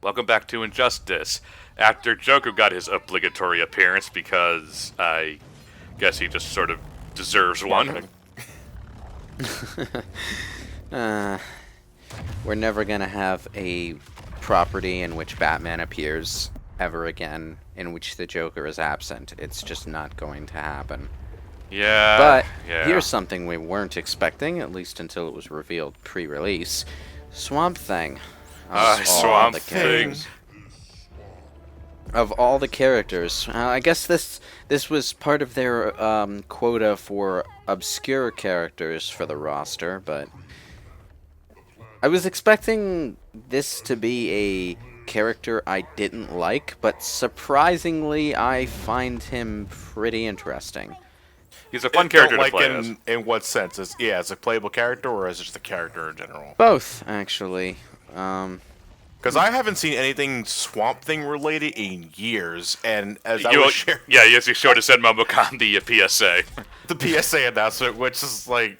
Welcome back to Injustice. After Joker got his obligatory appearance, because I guess he just sort of deserves one. We're never gonna have a property in which Batman appears ever again, in which the Joker is absent. It's just not going to happen. Yeah. But yeah. here's something we weren't expecting, at least until it was revealed pre-release. Swamp Thing. Swamp Thing. Of all the characters, I guess this was part of their quota for obscure characters for the roster, but I was expecting this to be a character I didn't like, but surprisingly, I find him pretty interesting. He's a fun character to play as. In what sense? As a playable character, or as just a character in general? Both, actually. Because I haven't seen anything Swamp Thing related in years, and as yes, you showed us at MomoCon the PSA. The PSA announcement, which is like,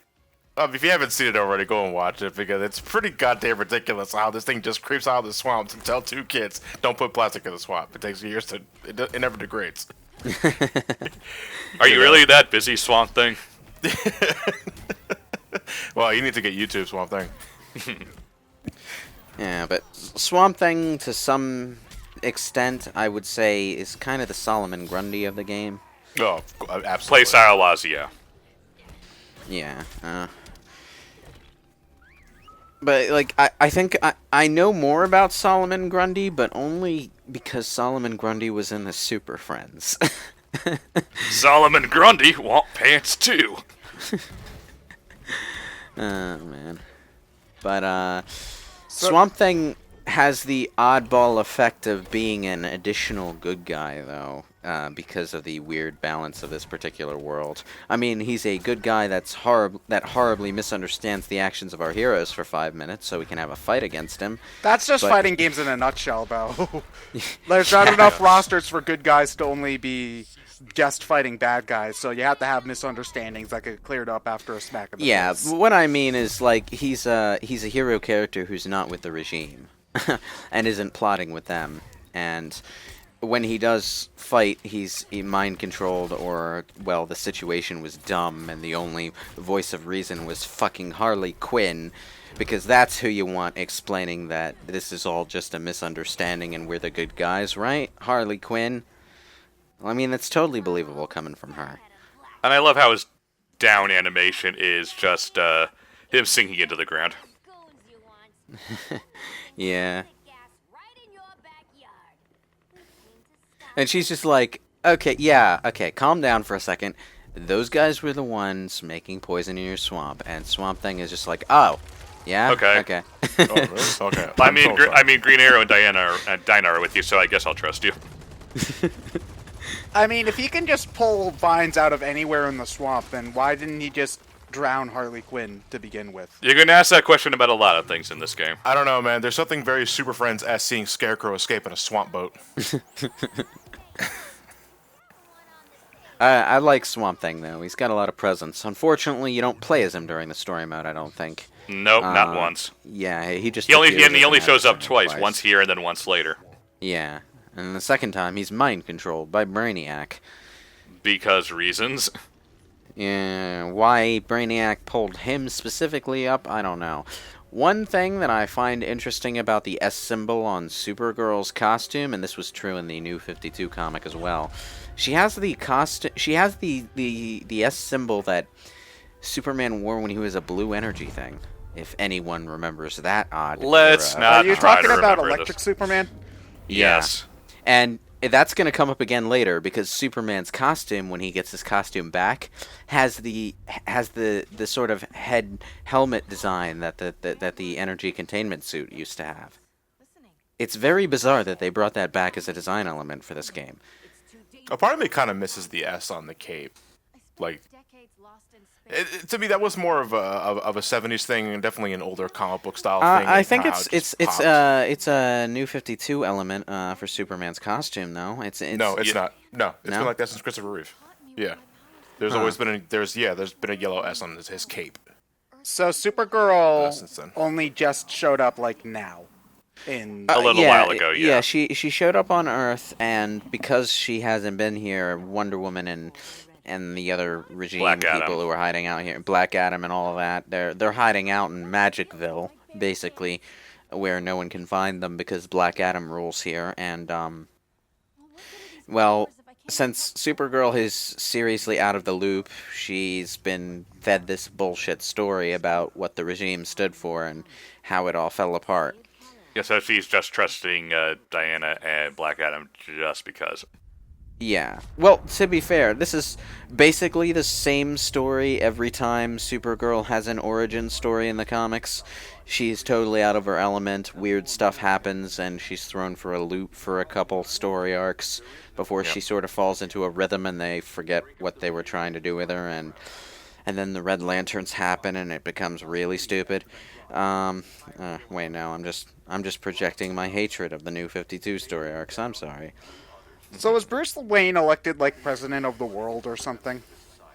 if you haven't seen it already, go and watch it, because it's pretty goddamn ridiculous how this thing just creeps out of the swamps and tell two kids, don't put plastic in the swamp. It takes years to, it never degrades. Are you really that busy, Swamp Thing? Well, you need to get YouTube Swamp Thing. Yeah, but Swamp Thing, to some extent, I would say, is kind of the Solomon Grundy of the game. Oh, absolutely. Play style wise, yeah. Yeah. But, like, I think I know more about Solomon Grundy, but only because Solomon Grundy was in the Super Friends. Solomon Grundy want pants too. Oh, man. But, Swamp Thing has the oddball effect of being an additional good guy, though, because of the weird balance of this particular world. I mean, he's a good guy that horribly misunderstands the actions of our heroes for 5 minutes, so we can have a fight against him. That's just fighting games in a nutshell, though. There's not enough rosters for good guys to only be just fighting bad guys, so you have to have misunderstandings that get cleared up after a smack in the face. What I mean is, like, he's a hero character who's not with the regime and isn't plotting with them, and when he does fight, he's mind controlled, or, well, the situation was dumb and the only voice of reason was fucking Harley Quinn, because that's who you want explaining that this is all just a misunderstanding and we're the good guys, right? Harley Quinn. Well, I mean, that's totally believable coming from her. And I love how his down animation is just him sinking into the ground. Yeah. And she's just like, okay, calm down for a second. Those guys were the ones making poison in your swamp, and Swamp Thing is just like, oh, yeah? Okay. Oh, really? Okay. I mean, Green Arrow and Dinah are with you, so I guess I'll trust you. I mean, if he can just pull vines out of anywhere in the swamp, then why didn't he just drown Harley Quinn to begin with? You're going to ask that question about a lot of things in this game. I don't know, man. There's something very Super Friends as seeing Scarecrow escape in a swamp boat. I like Swamp Thing, though. He's got a lot of presence. Unfortunately, you don't play as him during the story mode, I don't think. Nope, not once. Yeah, he just... He only shows up twice. Once here and then once later. Yeah, and the second time, he's mind-controlled by Brainiac. Because reasons. Yeah, why Brainiac pulled him specifically up, I don't know. One thing that I find interesting about the S symbol on Supergirl's costume, and this was true in the New 52 comic as well, she has the S symbol that Superman wore when he was a blue energy thing. If anyone remembers that odd. Let's era. not. Are you try talking to about remember Electric this. Superman? Yes. And that's going to come up again later, because Superman's costume, when he gets his costume back, has the sort of head helmet design that the energy containment suit used to have. It's very bizarre that they brought that back as a design element for this game. A part of me kind of misses the S on the cape. Like, to me, that was more of a '70s thing, and definitely an older comic book style thing. I think it's a New 52 element for Superman's costume, though. It's no, it's not. No, it's been like that since Christopher Reeve. Yeah, there's always been there's been a yellow S on his cape. So Supergirl only just showed up, like, now. In A little while ago, yeah. Yeah, she showed up on Earth, and because she hasn't been here, Wonder Woman and the other regime Black people Adam. who are hiding out here, Black Adam and all of that, they're hiding out in Magicville, basically, where no one can find them because Black Adam rules here. And well, since Supergirl is seriously out of the loop, she's been fed this bullshit story about what the regime stood for and how it all fell apart. Yeah, so she's just trusting Diana and Black Adam just because. Yeah. Well, to be fair, this is basically the same story every time Supergirl has an origin story in the comics. She's totally out of her element, weird stuff happens, and she's thrown for a loop for a couple story arcs before she sort of falls into a rhythm and they forget what they were trying to do with her, and then the Red Lanterns happen and it becomes really stupid. Wait, no, I'm just projecting my hatred of the New 52 story arcs. I'm sorry. So was Bruce Wayne elected like president of the world or something?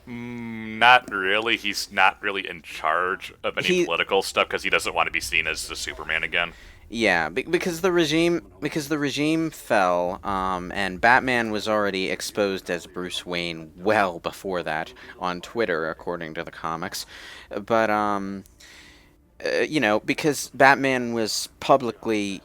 Not really. He's not really in charge of any political stuff because he doesn't want to be seen as the Superman again. Yeah, because the regime fell, and Batman was already exposed as Bruce Wayne well before that on Twitter, according to the comics. But because Batman was publicly,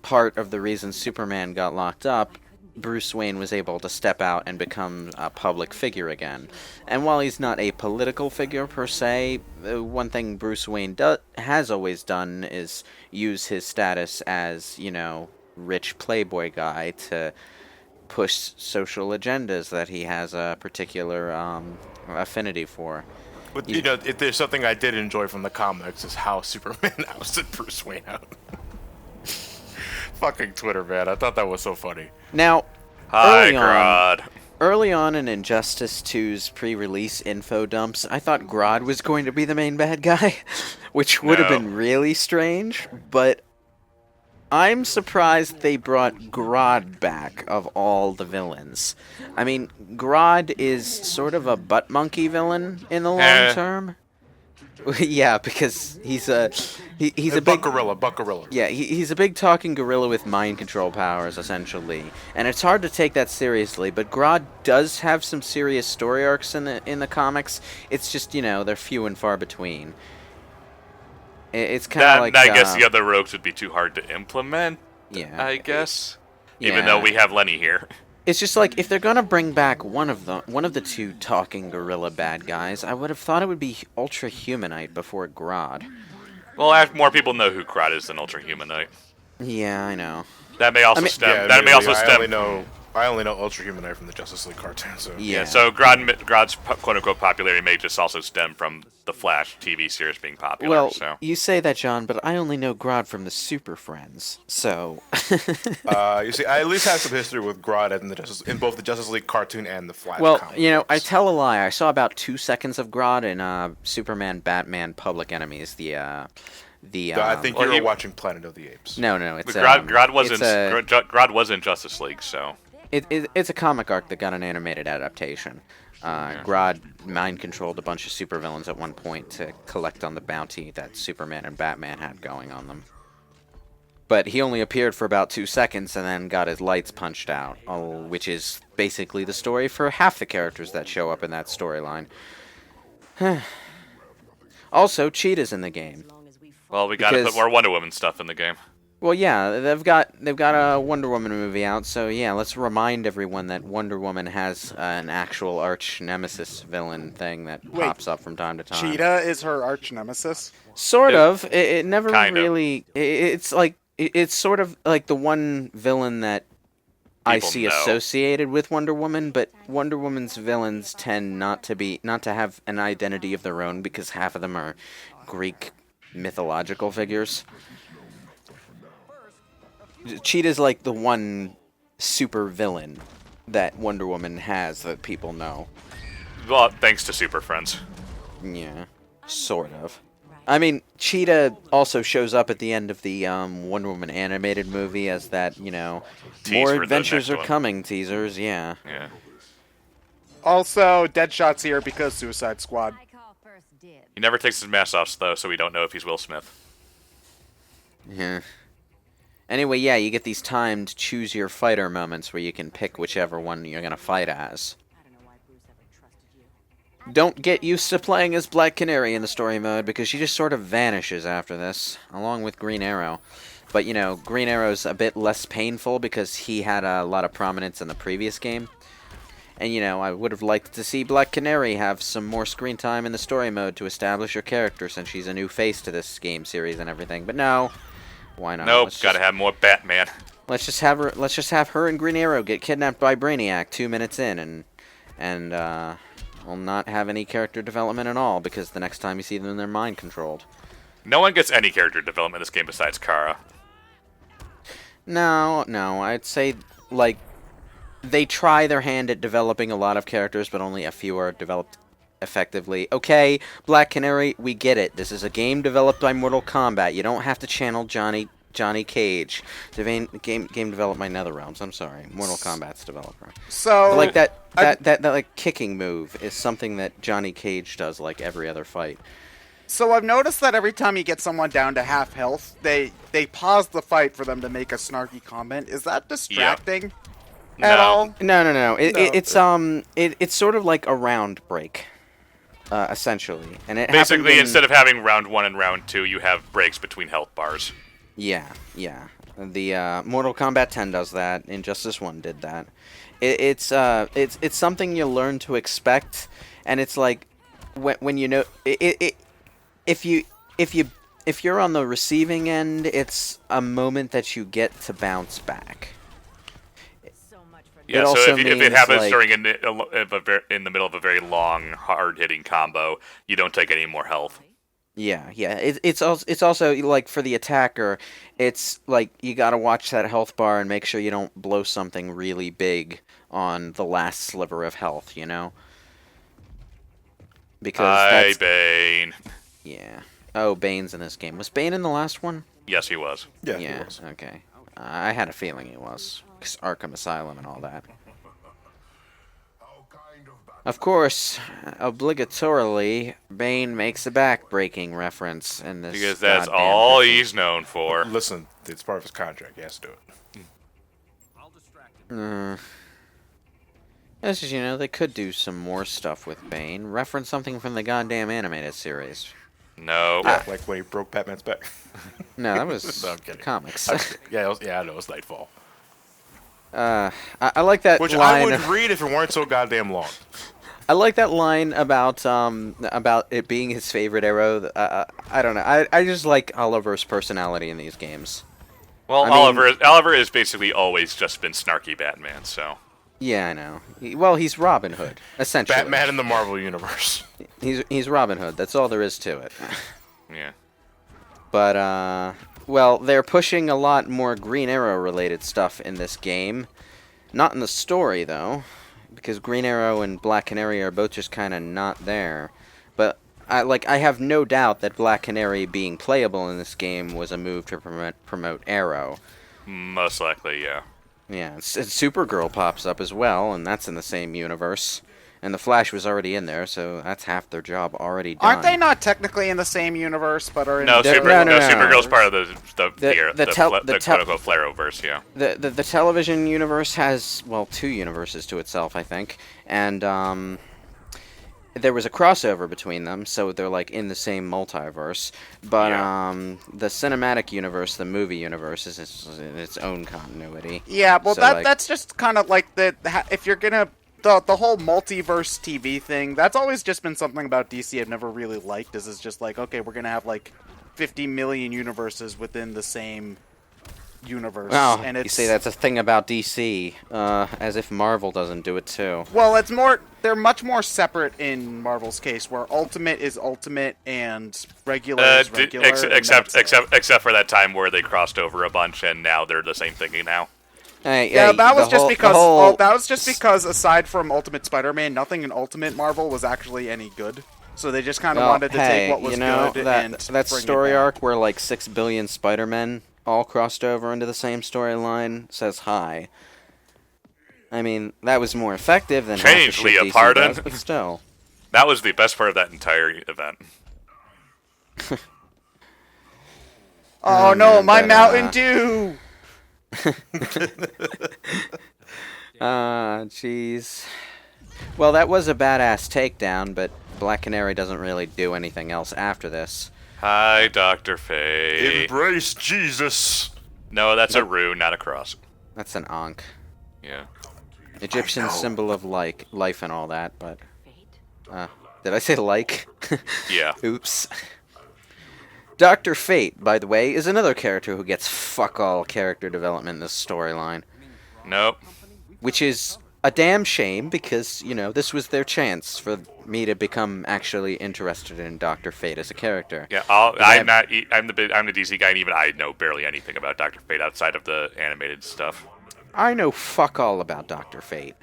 part of the reason Superman got locked up, Bruce Wayne was able to step out and become a public figure again. And while he's not a political figure per se, one thing Bruce Wayne has always done is use his status as, rich playboy guy to push social agendas that he has a particular affinity for. But, if there's something I did enjoy from the comics is how Superman ousted Bruce Wayne out. Fucking Twitter, man. I thought that was so funny. Now, Hi, Grodd. Early on in Injustice 2's pre-release info dumps, I thought Grodd was going to be the main bad guy, which would have been really strange, but I'm surprised they brought Grodd back of all the villains. I mean, Grodd is sort of a butt monkey villain in the long term. Yeah, because he's a big gorilla. Yeah, he's a big talking gorilla with mind control powers, essentially, and it's hard to take that seriously. But Grodd does have some serious story arcs in the comics. It's just they're few and far between. It's kind of like I guess the other rogues would be too hard to implement. Yeah, I guess. Even though we have Lenny here. It's just like if they're gonna bring back one of the two talking gorilla bad guys, I would have thought it would be Ultra Humanite before Grodd. Well, more people know who Grodd is than Ultra Humanite. Yeah, I know. That may also stem. I only know Ultra Humanite from the Justice League cartoon. So yeah. So Grodd's quote unquote popularity may just also stem from the Flash TV series being popular. Well, so. You say that, John, but I only know Grodd from the Super Friends. So. You see, I at least have some history with Grodd in both the Justice League cartoon and the Flash. Well, comics. I tell a lie. I saw about 2 seconds of Grodd in Superman, Batman, Public Enemies. I think you were watching Planet of the Apes. No, it's Grodd was in Justice League, so. It's a comic arc that got an animated adaptation. Grodd mind-controlled a bunch of supervillains at one point to collect on the bounty that Superman and Batman had going on them. But he only appeared for about 2 seconds and then got his lights punched out, which is basically the story for half the characters that show up in that storyline. Also, Cheetah's in the game. Well, we gotta put more Wonder Woman stuff in the game. Well, yeah, they've got a Wonder Woman movie out, so yeah, let's remind everyone that Wonder Woman has an actual arch nemesis villain thing that pops up from time to time. Cheetah is her arch nemesis? Sort of. It never kind really. It's like it's sort of like the one villain that I see associated with Wonder Woman, but Wonder Woman's villains tend not to have an identity of their own because half of them are Greek mythological figures. Cheetah's like the one super villain that Wonder Woman has that people know. Well, thanks to Super Friends. Yeah, sort of. I mean, Cheetah also shows up at the end of the Wonder Woman animated movie as that, more adventures are coming teasers, yeah. Yeah. Also, Deadshot's here because Suicide Squad. He never takes his mask off, though, so we don't know if he's Will Smith. Yeah. Anyway, yeah, you get these timed choose your fighter moments where you can pick whichever one you're gonna fight as. Don't get used to playing as Black Canary in the story mode, because she just sort of vanishes after this, along with Green Arrow. But, you know, Green Arrow's a bit less painful because he had a lot of prominence in the previous game. And, you know, I would have liked to see Black Canary have some more screen time in the story mode to establish her character, since she's a new face to this game series and everything. But no, why not? Nope, gotta have more Batman. Let's just have her and Green Arrow get kidnapped by Brainiac 2 minutes in, and will not have any character development at all, because the next time you see them, they're mind controlled. No one gets any character development in this game besides Kara. No, I'd say, like, they try their hand at developing a lot of characters, but only a few are developed effectively. Okay, Black Canary, we get it. This is a game developed by Mortal Kombat. You don't have to channel Johnny Cage to game developed by NetherRealms. I'm sorry, Mortal Kombat's developer. So, but like that like kicking move is something that Johnny Cage does like every other fight. So I've noticed that every time you get someone down to half health, they pause the fight for them to make a snarky comment. Is that distracting at all? No. It's sort of like a round break, essentially. And it basically, instead of having round 1 and round 2, you have breaks between health bars. Yeah. The Mortal Kombat 10 does that. Injustice 1 did that. It's something you learn to expect, and it's like when you know if you're on the receiving end, it's a moment that you get to bounce back. Yeah, so if it happens like, during in the middle of a very long, hard-hitting combo, you don't take any more health. Yeah. It's also like for the attacker, it's like you gotta watch that health bar and make sure you don't blow something really big on the last sliver of health, you know? Because Bane. Yeah. Oh, Bane's in this game. Was Bane in the last one? Yes, he was. Yeah, he was. Okay. I had a feeling he was. 'Cause Arkham Asylum and all that. Of course, obligatorily, Bane makes a back-breaking reference in this. Because that's all he's known for. Listen, it's part of his contract. He has to do it. As you know, they could do some more stuff with Bane. Reference something from the goddamn animated series. No. Yeah, like when he broke Batman's back. No, that was No, I'm kidding. comics. Yeah, I know, it's Nightfall. I like that Which line. I would read if it weren't so goddamn long. I like that line about it being his favorite arrow. I don't know. I just like Oliver's personality in these games. Well, Oliver has basically always just been snarky Batman, so. Yeah, I know. He's Robin Hood, essentially. Batman in the Marvel Universe. He's Robin Hood. That's all there is to it. Yeah. But, well, they're pushing a lot more Green Arrow-related stuff in this game. Not in the story, though, because Green Arrow and Black Canary are both just kind of not there. But, I have no doubt that Black Canary being playable in this game was a move to promote Arrow. Most likely, yeah. Yeah, and Supergirl pops up as well, and that's in the same universe. And the Flash was already in there, so that's half their job already done. Aren't they not technically in the same universe, but are in No, Supergirl's part of the quote-unquote Flareverse, yeah. The television universe has, well, 2 universes to itself, I think. And, there was a crossover between them, so they're, like, in the same multiverse. But, the cinematic universe, the movie universe, is in its own continuity. Yeah, well, So, that's just kind of like if you're gonna... The whole multiverse TV thing, that's always just been something about DC I've never really liked, is it's just like, okay, we're gonna have, like, 50 million universes within the same universe. Oh, and you say that's a thing about DC, as if Marvel doesn't do it too. Well, they're much more separate in Marvel's case, where Ultimate is Ultimate and regular is regular. Except for that time where they crossed over a bunch, and now they're the same thing now. That was just because aside from Ultimate Spider-Man, nothing in Ultimate Marvel was actually any good. So they just kind of wanted to take what was good and that story arc where like 6 billion Spider-Men all crossed over into the same storyline says hi. I mean, that was more effective than Change, Leah Pardon. But still. That was the best part of that entire event. Oh no, my Mountain Dew! Jeez. Well, that was a badass takedown, but Black Canary doesn't really do anything else after this. Hi, Dr. Fate. Embrace Jesus. No, that's a rune, not a cross. That's an Ankh. Yeah. Egyptian symbol of life and all that, but... did I say like? Yeah. Oops. Dr. Fate, by the way, is another character who gets fuck-all character development in this storyline. Nope. Which is a damn shame, because, you know, this was their chance for me to become actually interested in Dr. Fate as a character. Yeah, I'm the DC guy, and even I know barely anything about Dr. Fate outside of the animated stuff. I know fuck all about Dr. Fate.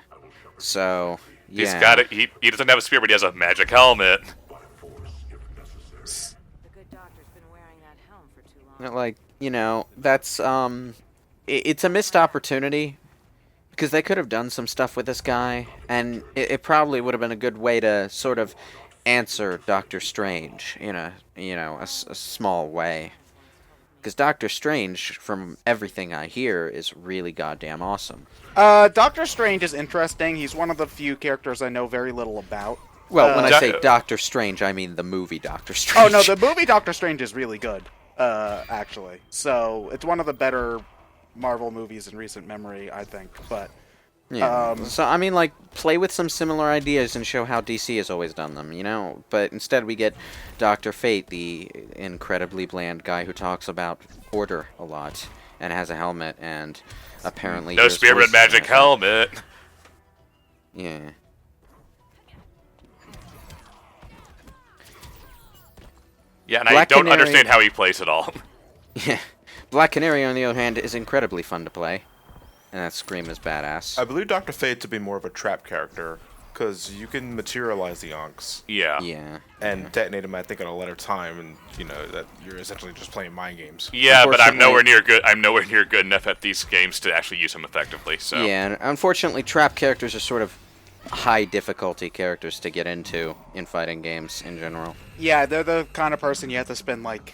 So, yeah. He's got it. He doesn't have a spear, but he has a magic helmet. Like, you know, that's, it's a missed opportunity, because they could have done some stuff with this guy, and it probably would have been a good way to sort of answer Doctor Strange in a small way. Because Doctor Strange, from everything I hear, is really goddamn awesome. Doctor Strange is interesting. He's one of the few characters I know very little about. Well, when I say Doctor Strange, I mean the movie Doctor Strange. Oh, no, the movie Doctor Strange is really good, actually. So, it's one of the better Marvel movies in recent memory, I think. But yeah. So, I mean, like, play with some similar ideas and show how DC has always done them, you know? But instead we get Dr. Fate, the incredibly bland guy who talks about order a lot and has a helmet and apparently... No spear but magic helmet. Yeah. Yeah, and I don't understand how he plays it all. Yeah. Black Canary, on the other hand, is incredibly fun to play. And that Scream is badass. I believe Dr. Fate to be more of a trap character, because you can materialize the Ankhs. Yeah. Yeah. And detonate them, I think, at a later time, and, you know, that you're essentially just playing mind games. Yeah, but I'm nowhere near good. I'm nowhere near good enough at these games to actually use them effectively. So. Yeah, and unfortunately, trap characters are sort of high difficulty characters to get into in fighting games in general. Yeah, they're the kind of person you have to spend, like,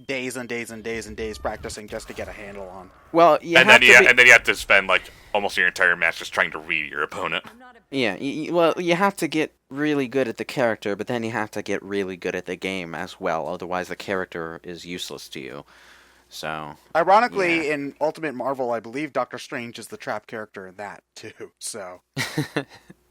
days and days and days and days practicing just to get a handle on. Well, and then you have to spend like almost your entire match just trying to read your opponent. Yeah, well, you have to get really good at the character, but then you have to get really good at the game as well. Otherwise, the character is useless to you. So, ironically, yeah. in Ultimate Marvel, I believe Doctor Strange is the trap character in that too. So,